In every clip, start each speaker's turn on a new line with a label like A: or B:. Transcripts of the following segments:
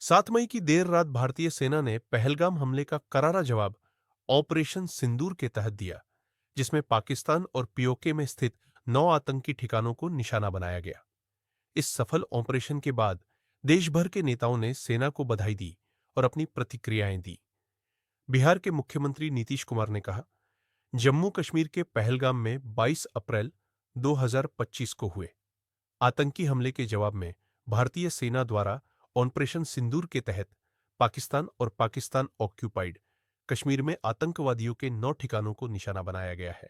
A: 7 मई की देर रात भारतीय सेना ने पहलगाम हमले का करारा जवाब ऑपरेशन सिंदूर के तहत दिया, जिसमें पाकिस्तान और पीओके में स्थित 9 आतंकी ठिकानों को निशाना बनाया गया। इस सफल ऑपरेशन के बाद देश भर के नेताओं ने सेना को बधाई दी और अपनी प्रतिक्रियाएं दी। बिहार के मुख्यमंत्री नीतीश कुमार ने कहा, जम्मू कश्मीर के पहलगाम में 22 अप्रैल 2025 को हुए आतंकी हमले के जवाब में भारतीय सेना द्वारा ऑपरेशन सिंदूर के तहत पाकिस्तान और पाकिस्तान ऑक्यूपाइड कश्मीर में आतंकवादियों के 9 ठिकानों को निशाना बनाया गया है।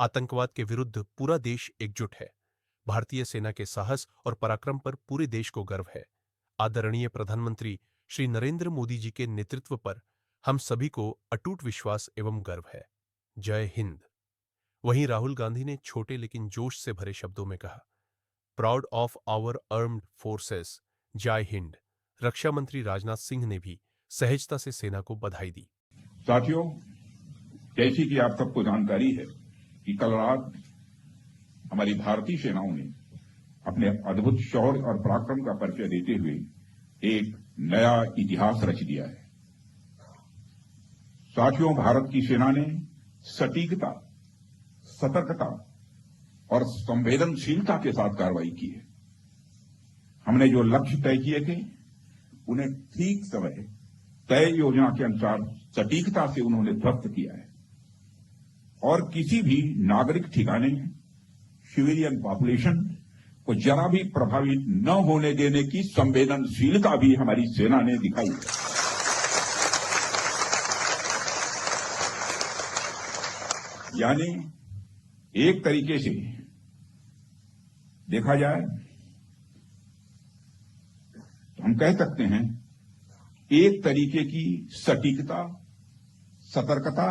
A: आतंकवाद के विरुद्ध पूरा देश एकजुट है। भारतीय सेना के साहस और पराक्रम पर पूरे देश को गर्व है। आदरणीय प्रधानमंत्री श्री नरेंद्र मोदी जी के नेतृत्व पर हम सभी को अटूट विश्वास एवं गर्व है। जय हिंद। वहीं राहुल गांधी ने छोटे लेकिन जोश से भरे शब्दों में कहा, proud of our armed forces, जय हिंद। रक्षा मंत्री राजनाथ सिंह ने भी सहजता से सेना को बधाई दी।
B: साथियों, जैसी कि आप सबको जानकारी है कि कल रात हमारी भारतीय सेनाओं ने अपने अद्भुत शौर्य और पराक्रम का परिचय देते हुए एक नया इतिहास रच दिया है। साथियों, भारत की सेना ने सटीकता, सतर्कता और संवेदनशीलता के साथ कार्रवाई की है। हमने जो लक्ष्य तय किए थे उन्हें ठीक समय तय योजना के अनुसार सटीकता से उन्होंने ध्वस्त किया है और किसी भी नागरिक ठिकाने, सिविलियन पॉपुलेशन को जरा भी प्रभावित न होने देने की संवेदनशीलता भी हमारी सेना ने दिखाई है। यानी एक तरीके से देखा जाए तो हम कह सकते हैं एक तरीके की सटीकता, सतर्कता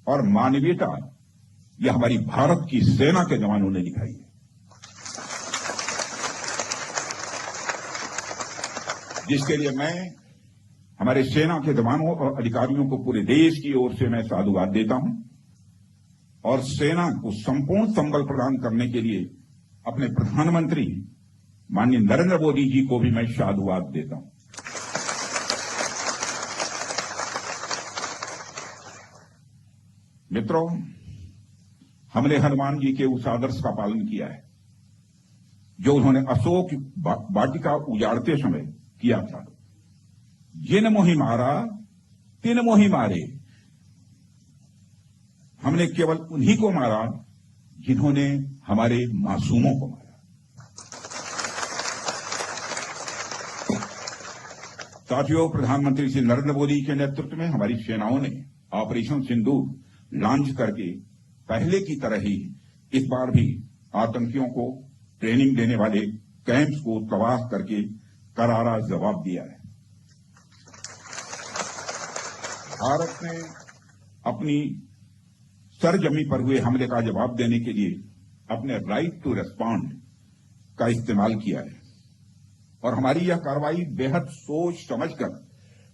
B: और मानवीयता यह हमारी भारत की सेना के जवानों ने दिखाई है, जिसके लिए मैं हमारे सेना के जवानों और अधिकारियों को पूरे देश की ओर से मैं साधुवाद देता हूं और सेना को संपूर्ण संबल प्रदान करने के लिए अपने प्रधानमंत्री माननीय नरेंद्र मोदी जी को भी मैं साधुवाद देता हूं। मित्रों, हमने हनुमान जी के उस आदर्श का पालन किया है जो उन्होंने अशोक वाटिका उजाड़ते समय किया था। जिन मोहि मारा तिन मोहि मारे। हमने केवल उन्हीं को मारा जिन्होंने हमारे मासूमों को मारा। साथियों, प्रधानमंत्री श्री नरेंद्र मोदी के नेतृत्व में हमारी सेनाओं ने ऑपरेशन सिंदूर लॉन्च करके पहले की तरह ही इस बार भी आतंकियों को ट्रेनिंग देने वाले कैंप्स को तबाह करके करारा जवाब दिया है। भारत ने अपनी सरजमी पर हुए हमले का जवाब देने के लिए अपने राइट टू रेस्पॉन्ड का इस्तेमाल किया है और हमारी यह कार्रवाई बेहद सोच समझकर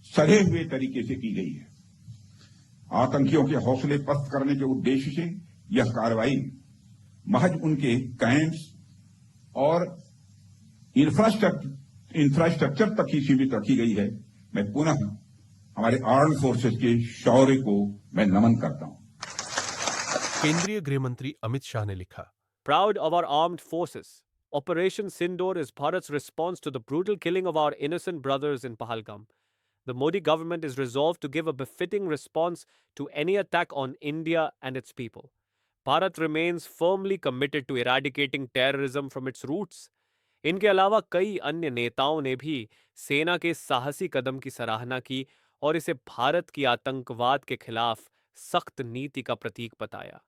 B: सधे हुए तरीके से की गई है। आतंकियों के हौसले पस्त करने के उद्देश्य से यह कार्रवाई महज उनके कैंप्स और इंफ्रास्ट्रक्चर तक ही सीमित रखी गई है। मैं पुनः हमारे आर्म्ड फोर्सेस के शौर्य को मैं नमन करता हूं।
A: केंद्रीय गृह मंत्री अमित शाह ने लिखा,
C: Proud of our armed forces, Operation Sindoor is Bharat's response to the brutal killing of our innocent brothers in Pahalgam. The Modi government is resolved to give a befitting response to any attack on India and its people. Bharat remains firmly committed to eradicating terrorism from its roots. इनके अलावा कई अन्य नेताओं ने भी सेना के साहसी कदम की सराहना की और इसे भारत की आतंकवाद के खिलाफ सख्त नीति का प्रतीक बताया।